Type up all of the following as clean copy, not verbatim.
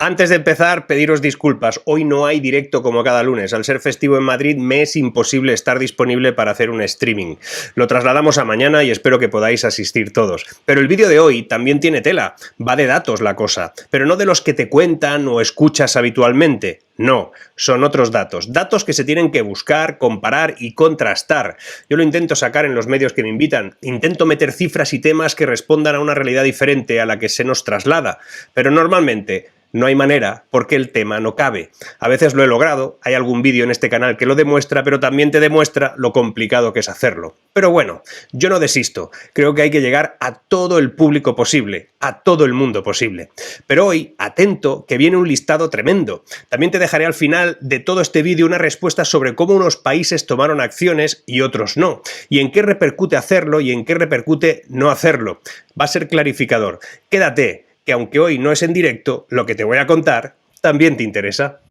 Antes de empezar, pediros disculpas. Hoy no hay directo como cada lunes. Al ser festivo en Madrid, me es imposible estar disponible para hacer un streaming. Lo trasladamos a mañana y espero que podáis asistir todos. Pero el vídeo de hoy también tiene tela. Va de datos la cosa. Pero no de los que te cuentan o escuchas habitualmente. No, son otros datos. Datos que se tienen que buscar, comparar y contrastar. Yo lo intento sacar en los medios que me invitan. Intento meter cifras y temas que respondan a una realidad diferente a la que se nos traslada. Pero normalmente no hay manera porque el tema no cabe. A veces lo he logrado, hay algún vídeo en este canal que lo demuestra, pero también te demuestra lo complicado que es hacerlo. Pero bueno, yo no desisto. Creo que hay que llegar a todo el público posible, a todo el mundo posible. Pero hoy, atento, que viene un listado tremendo. También te dejaré al final de todo este vídeo una respuesta sobre cómo unos países tomaron acciones y otros no, y en qué repercute hacerlo y en qué repercute no hacerlo. Va a ser clarificador. Quédate, que aunque hoy no es en directo, lo que te voy a contar también te interesa.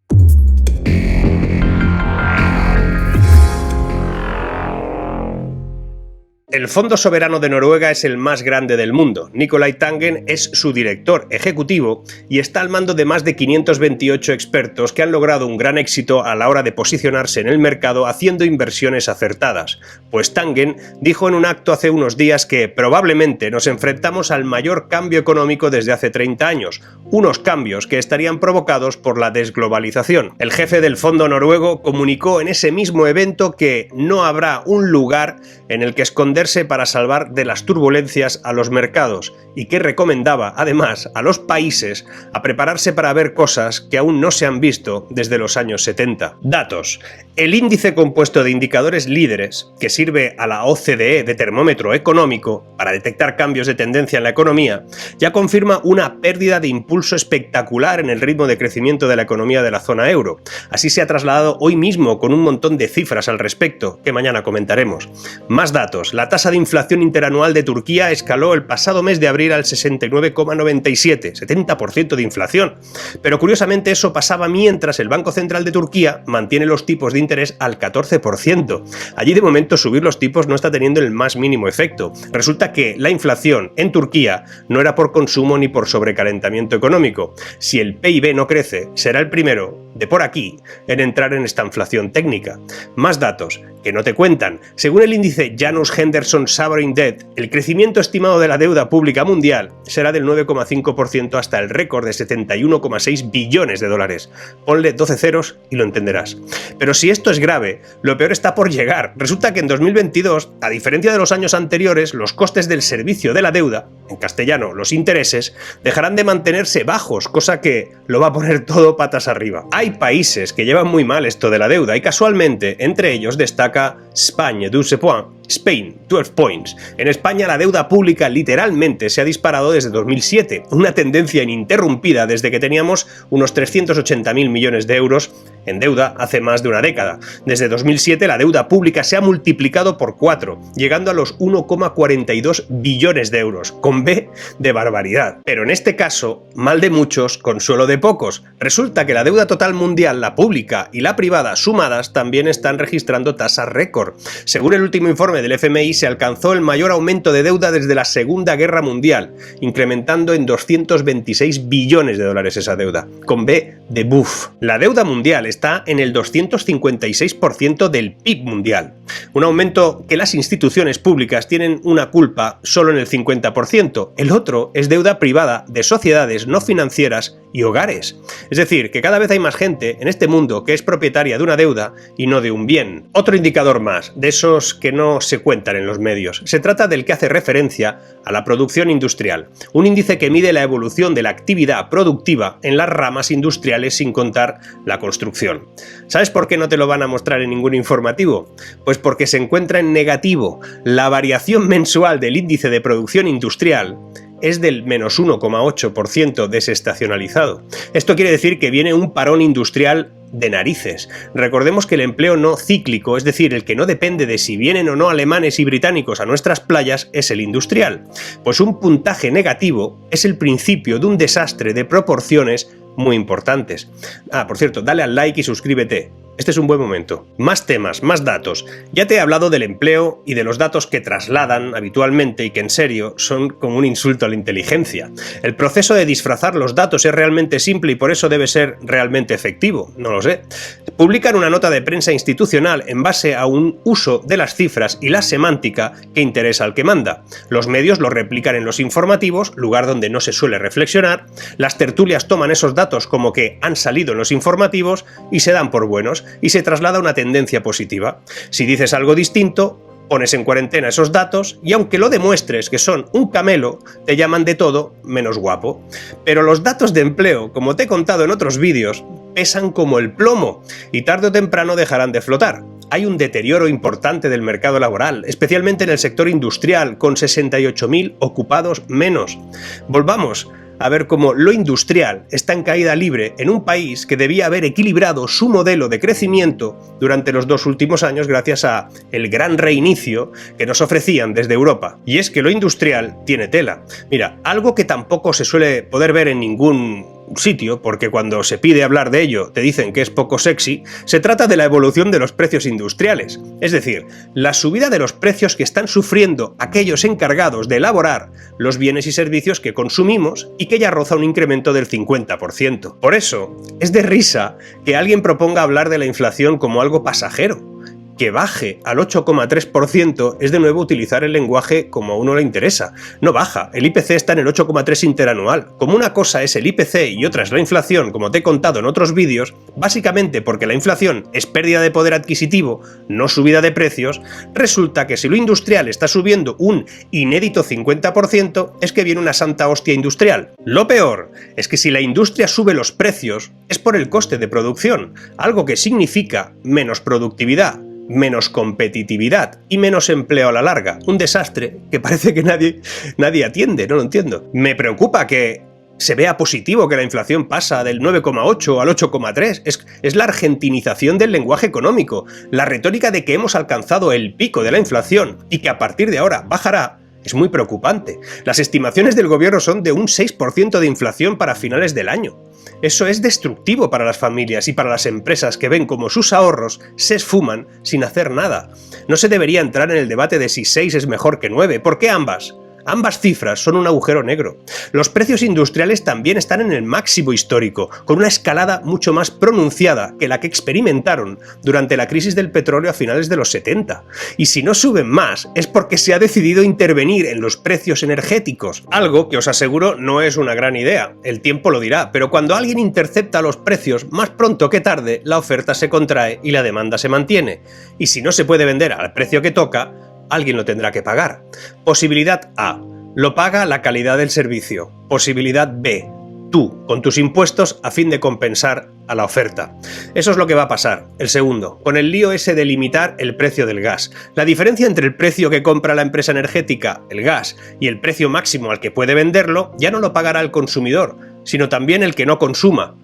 El Fondo Soberano de Noruega es el más grande del mundo. Nicolai Tangen es su director ejecutivo y está al mando de más de 528 expertos que han logrado un gran éxito a la hora de posicionarse en el mercado haciendo inversiones acertadas. Pues Tangen dijo en un acto hace unos días que probablemente nos enfrentamos al mayor cambio económico desde hace 30 años, unos cambios que estarían provocados por la desglobalización. El jefe del fondo noruego comunicó en ese mismo evento que no habrá un lugar en el que esconderse para salvar de las turbulencias a los mercados y que recomendaba, además, a los países a prepararse para ver cosas que aún no se han visto desde los años 70. Datos. El índice compuesto de indicadores líderes, que sirve a la OCDE de termómetro económico para detectar cambios de tendencia en la economía, ya confirma una pérdida de impulso espectacular en el ritmo de crecimiento de la economía de la zona euro. Así se ha trasladado hoy mismo con un montón de cifras al respecto, que mañana comentaremos. Más datos. La tasa de inflación interanual de Turquía escaló el pasado mes de abril al 69,97, 70% de inflación. Pero curiosamente eso pasaba mientras el Banco Central de Turquía mantiene los tipos de interés al 14%. Allí de momento subir los tipos no está teniendo el más mínimo efecto. Resulta que la inflación en Turquía no era por consumo ni por sobrecalentamiento económico. Si el PIB no crece, será el primero de por aquí en entrar en esta inflación técnica. Más datos que no te cuentan. Según el índice Janus Henderson Sovereign Debt, el crecimiento estimado de la deuda pública mundial será del 9,5% hasta el récord de 71,6 billones de dólares. Ponle 12 ceros y lo entenderás. Pero si esto es grave, lo peor está por llegar. Resulta que en 2022, a diferencia de los años anteriores, los costes del servicio de la deuda, en castellano los intereses, dejarán de mantenerse bajos, cosa que lo va a poner todo patas arriba. Hay países que llevan muy mal esto de la deuda y casualmente entre ellos destaca España, 12 points, Spain, 12 points. En España la deuda pública literalmente se ha disparado desde 2007, una tendencia ininterrumpida desde que teníamos unos 380.000 millones de euros en deuda hace más de una década. Desde 2007 la deuda pública se ha multiplicado por 4, llegando a los 1,42 billones de euros, con B de barbaridad. Pero en este caso, mal de muchos, consuelo de pocos. Resulta que la deuda total mundial, la pública y la privada sumadas, también están registrando tasas récord. Según el último informe del FMI, se alcanzó el mayor aumento de deuda desde la Segunda Guerra Mundial, incrementando en 226 billones de dólares esa deuda, con B de buff. La deuda mundial está en el 256% del PIB mundial, un aumento que las instituciones públicas tienen una culpa solo en el 50%, el otro es deuda privada de sociedades no financieras y hogares. Es decir, que cada vez hay más gente en este mundo que es propietaria de una deuda y no de un bien. Otro indicador más, de esos que no se cuentan en los medios. Se trata del que hace referencia a la producción industrial, un índice que mide la evolución de la actividad productiva en las ramas industriales sin contar la construcción. ¿Sabes por qué no te lo van a mostrar en ningún informativo? Pues porque se encuentra en negativo. La variación mensual del índice de producción industrial es del menos 1,8% desestacionalizado. Esto quiere decir que viene un parón industrial de narices. Recordemos que el empleo no cíclico, es decir, el que no depende de si vienen o no alemanes y británicos a nuestras playas, es el industrial. Pues un puntaje negativo es el principio de un desastre de proporciones muy importantes. Por cierto, dale al like y suscríbete. Este es un buen momento. Más temas, más datos. Ya te he hablado del empleo y de los datos que trasladan habitualmente y que en serio son como un insulto a la inteligencia. El proceso de disfrazar los datos es realmente simple y por eso debe ser realmente efectivo. No lo sé. Publican una nota de prensa institucional en base a un uso de las cifras y la semántica que interesa al que manda. Los medios lo replican en los informativos, lugar donde no se suele reflexionar. Las tertulias toman esos datos como que han salido en los informativos y se dan por buenos, y se traslada una tendencia positiva. Si dices algo distinto, pones en cuarentena esos datos y aunque lo demuestres que son un camelo, te llaman de todo menos guapo. Pero los datos de empleo, como te he contado en otros vídeos, pesan como el plomo y tarde o temprano dejarán de flotar. Hay un deterioro importante del mercado laboral, especialmente en el sector industrial, con 68.000 ocupados menos. Volvamos a ver cómo lo industrial está en caída libre en un país que debía haber equilibrado su modelo de crecimiento durante los 2 últimos años gracias a el gran reinicio que nos ofrecían desde Europa. Y es que lo industrial tiene tela. Mira, algo que tampoco se suele poder ver en ningún sitio, porque cuando se pide hablar de ello te dicen que es poco sexy, se trata de la evolución de los precios industriales, es decir, la subida de los precios que están sufriendo aquellos encargados de elaborar los bienes y servicios que consumimos y que ya roza un incremento del 50%. Por eso, es de risa que alguien proponga hablar de la inflación como algo pasajero. Que baje al 8,3% es de nuevo utilizar el lenguaje como a uno le interesa. No baja, el IPC está en el 8,3 interanual. Como una cosa es el IPC y otra es la inflación, como te he contado en otros vídeos, básicamente porque la inflación es pérdida de poder adquisitivo, no subida de precios, resulta que si lo industrial está subiendo un inédito 50%, es que viene una santa hostia industrial. Lo peor es que si la industria sube los precios, es por el coste de producción, algo que significa menos productividad, menos competitividad y menos empleo a la larga. Un desastre que parece que nadie atiende, no lo entiendo. Me preocupa que se vea positivo que la inflación pasa del 9,8 al 8,3. Es la argentinización del lenguaje económico, la retórica de que hemos alcanzado el pico de la inflación y que a partir de ahora bajará. Es muy preocupante. Las estimaciones del gobierno son de un 6% de inflación para finales del año. Eso es destructivo para las familias y para las empresas que ven como sus ahorros se esfuman sin hacer nada. No se debería entrar en el debate de si 6 es mejor que 9. ¿Por qué ambas? Ambas cifras son un agujero negro. Los precios industriales también están en el máximo histórico, con una escalada mucho más pronunciada que la que experimentaron durante la crisis del petróleo a finales de los 70. Y si no suben más, es porque se ha decidido intervenir en los precios energéticos, algo que os aseguro no es una gran idea, el tiempo lo dirá, pero cuando alguien intercepta los precios, más pronto que tarde, la oferta se contrae y la demanda se mantiene. Y si no se puede vender al precio que toca, alguien lo tendrá que pagar. Posibilidad A. Lo paga la calidad del servicio. Posibilidad B. Tú, con tus impuestos a fin de compensar a la oferta. Eso es lo que va a pasar. El segundo, con el lío ese de limitar el precio del gas. La diferencia entre el precio que compra la empresa energética, el gas, y el precio máximo al que puede venderlo, ya no lo pagará el consumidor, sino también el que no consuma.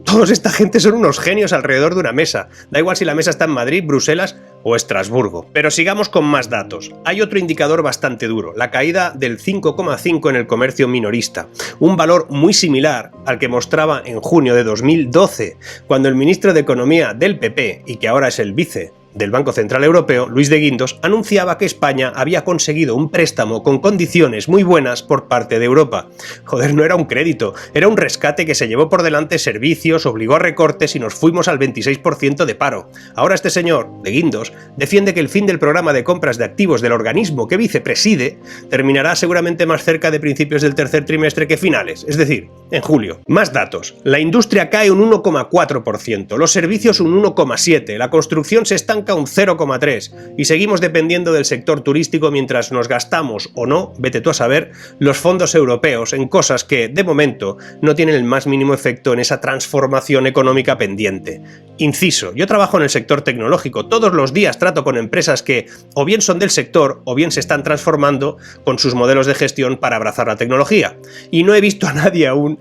Toda esta gente son unos genios alrededor de una mesa. Da igual si la mesa está en Madrid, Bruselas o Estrasburgo. Pero sigamos con más datos. Hay otro indicador bastante duro, la caída del 5,5 en el comercio minorista. Un valor muy similar al que mostraba en junio de 2012, cuando el ministro de Economía del PP, y que ahora es el vice del Banco Central Europeo, Luis de Guindos, anunciaba que España había conseguido un préstamo con condiciones muy buenas por parte de Europa. Joder, no era un crédito, era un rescate que se llevó por delante servicios, obligó a recortes y nos fuimos al 26% de paro. Ahora este señor, de Guindos, defiende que el fin del programa de compras de activos del organismo que vicepreside terminará seguramente más cerca de principios del tercer trimestre que finales, es decir, en julio. Más datos. La industria cae un 1,4%, los servicios un 1,7%, la construcción se estanca un 0,3% y seguimos dependiendo del sector turístico mientras nos gastamos o no, vete tú a saber, los fondos europeos en cosas que, de momento, no tienen el más mínimo efecto en esa transformación económica pendiente. Inciso, yo trabajo en el sector tecnológico, todos los días trato con empresas que o bien son del sector o bien se están transformando con sus modelos de gestión para abrazar la tecnología. Y no he visto a nadie aún,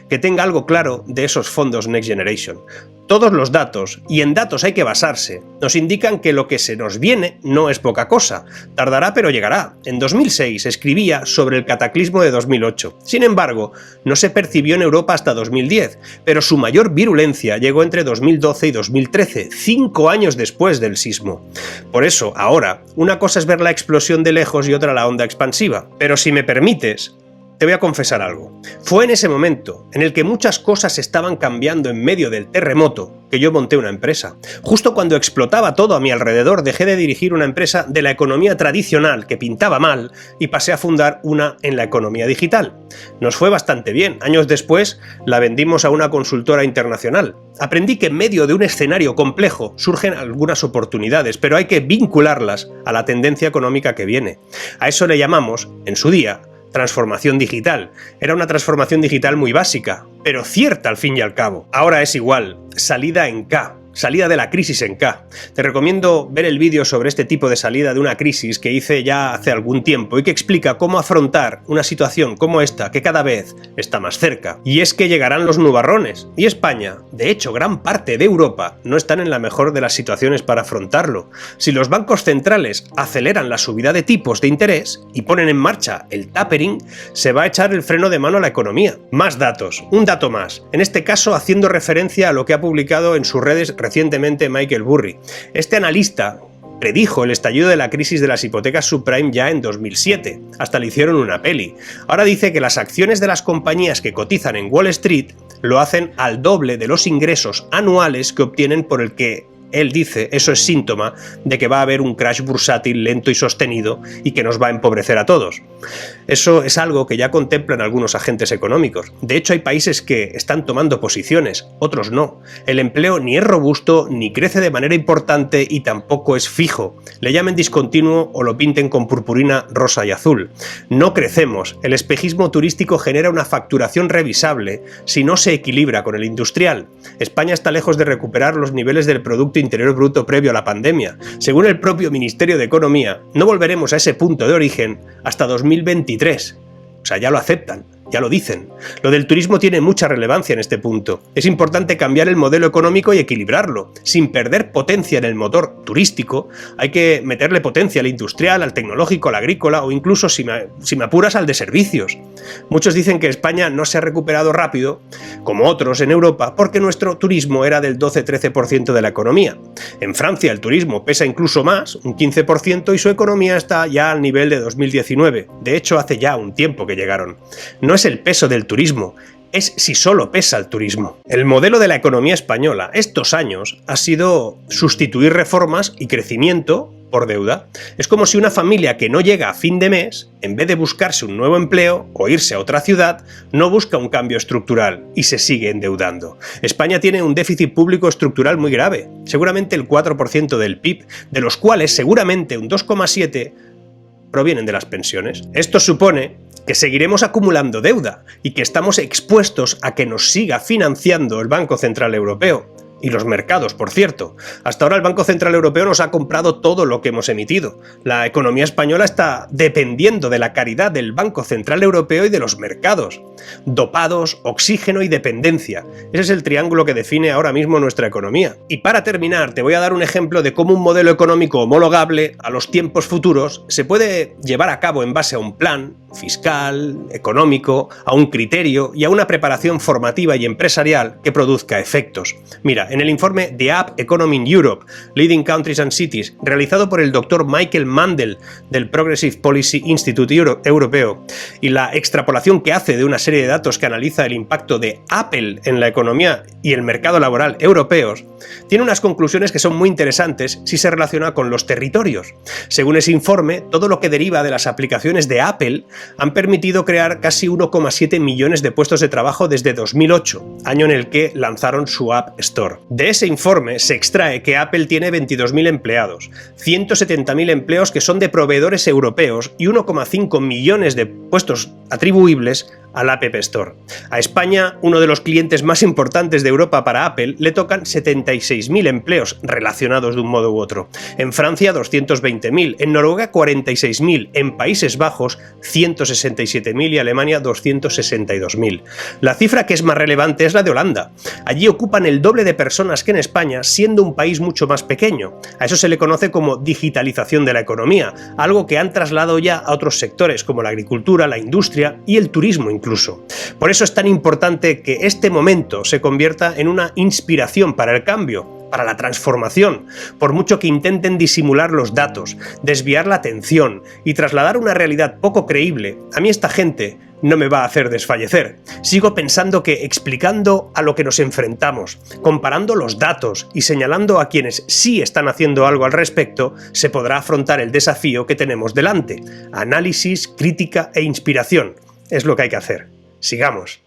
que tenga algo claro de esos fondos Next Generation. Todos los datos, y en datos hay que basarse, nos indican que lo que se nos viene no es poca cosa. Tardará pero llegará. En 2006 escribía sobre el cataclismo de 2008. Sin embargo, no se percibió en Europa hasta 2010, pero su mayor virulencia llegó entre 2012 y 2013, 5 años después del sismo. Por eso, ahora, una cosa es ver la explosión de lejos y otra la onda expansiva. Pero si me permites, te voy a confesar algo. Fue en ese momento, en el que muchas cosas estaban cambiando en medio del terremoto, que yo monté una empresa. Justo cuando explotaba todo a mi alrededor, dejé de dirigir una empresa de la economía tradicional que pintaba mal y pasé a fundar una en la economía digital. Nos fue bastante bien. Años después la vendimos a una consultora internacional. Aprendí que en medio de un escenario complejo surgen algunas oportunidades, pero hay que vincularlas a la tendencia económica que viene. A eso le llamamos, en su día, transformación digital. Era una transformación digital muy básica, pero cierta al fin y al cabo. Ahora es igual, salida en K. Salida de la crisis en K. Te recomiendo ver el vídeo sobre este tipo de salida de una crisis que hice ya hace algún tiempo y que explica cómo afrontar una situación como esta que cada vez está más cerca. Y es que llegarán los nubarrones. Y España, de hecho gran parte de Europa, no están en la mejor de las situaciones para afrontarlo. Si los bancos centrales aceleran la subida de tipos de interés y ponen en marcha el tapering, se va a echar el freno de mano a la economía. Más datos, un dato más. En este caso haciendo referencia a lo que ha publicado en sus redes recientemente Michael Burry. Este analista predijo el estallido de la crisis de las hipotecas subprime ya en 2007, hasta le hicieron una peli. Ahora dice que las acciones de las compañías que cotizan en Wall Street lo hacen al doble de los ingresos anuales que obtienen, por el que él dice eso es síntoma de que va a haber un crash bursátil lento y sostenido y que nos va a empobrecer a todos. Eso es algo que ya contemplan algunos agentes económicos. De hecho, hay países que están tomando posiciones, otros no. El empleo ni es robusto, ni crece de manera importante y tampoco es fijo. Le llamen discontinuo o lo pinten con purpurina, rosa y azul. No crecemos. El espejismo turístico genera una facturación revisable si no se equilibra con el industrial. España está lejos de recuperar los niveles del Producto Interior Bruto previo a la pandemia. Según el propio Ministerio de Economía, no volveremos a ese punto de origen hasta 2023. O sea, ya lo aceptan, ya lo dicen. Lo del turismo tiene mucha relevancia en este punto. Es importante cambiar el modelo económico y equilibrarlo. Sin perder potencia en el motor turístico, hay que meterle potencia al industrial, al tecnológico, al agrícola o incluso, si me apuras, al de servicios. Muchos dicen que España no se ha recuperado rápido, como otros en Europa, porque nuestro turismo era del 12-13% de la economía. En Francia el turismo pesa incluso más, un 15%, y su economía está ya al nivel de 2019. De hecho, hace ya un tiempo que llegaron. No es el peso del turismo, es si solo pesa el turismo. El modelo de la economía española estos años ha sido sustituir reformas y crecimiento por deuda. Es como si una familia que no llega a fin de mes, en vez de buscarse un nuevo empleo o irse a otra ciudad, no busca un cambio estructural y se sigue endeudando. España tiene un déficit público estructural muy grave, seguramente el 4% del PIB, de los cuales seguramente un 2,7% provienen de las pensiones. Esto supone que seguiremos acumulando deuda y que estamos expuestos a que nos siga financiando el Banco Central Europeo. Y los mercados, por cierto. Hasta ahora el Banco Central Europeo nos ha comprado todo lo que hemos emitido. La economía española está dependiendo de la caridad del Banco Central Europeo y de los mercados. Dopados, oxígeno y dependencia. Ese es el triángulo que define ahora mismo nuestra economía. Y para terminar, te voy a dar un ejemplo de cómo un modelo económico homologable a los tiempos futuros se puede llevar a cabo en base a un plan fiscal, económico, a un criterio y a una preparación formativa y empresarial que produzca efectos. Mira, en el informe The Up Economy in Europe, Leading Countries and Cities, realizado por el Dr. Michael Mandel del Progressive Policy Institute Europeo, y la extrapolación que hace de una serie de datos que analiza el impacto de Apple en la economía y el mercado laboral europeos, tiene unas conclusiones que son muy interesantes si se relaciona con los territorios. Según ese informe, todo lo que deriva de las aplicaciones de Apple han permitido crear casi 1,7 millones de puestos de trabajo desde 2008, año en el que lanzaron su App Store. De ese informe se extrae que Apple tiene 22.000 empleados, 170.000 empleos que son de proveedores europeos y 1,5 millones de puestos atribuibles al App Store. A España, uno de los clientes más importantes de Europa para Apple, le tocan 76.000 empleos relacionados de un modo u otro. En Francia, 220.000, en Noruega, 46.000, en Países Bajos, 167.000 y Alemania, 262.000. La cifra que es más relevante es la de Holanda. Allí ocupan el doble de personas que en España, siendo un país mucho más pequeño. A eso se le conoce como digitalización de la economía, algo que han trasladado ya a otros sectores como la agricultura, la industria y el turismo incluso. Por eso es tan importante que este momento se convierta en una inspiración para el cambio, para la transformación, por mucho que intenten disimular los datos, desviar la atención y trasladar una realidad poco creíble. A mí esta gente no me va a hacer desfallecer. Sigo pensando que explicando a lo que nos enfrentamos, comparando los datos y señalando a quienes sí están haciendo algo al respecto, se podrá afrontar el desafío que tenemos delante. Análisis, crítica e inspiración. Es lo que hay que hacer. Sigamos.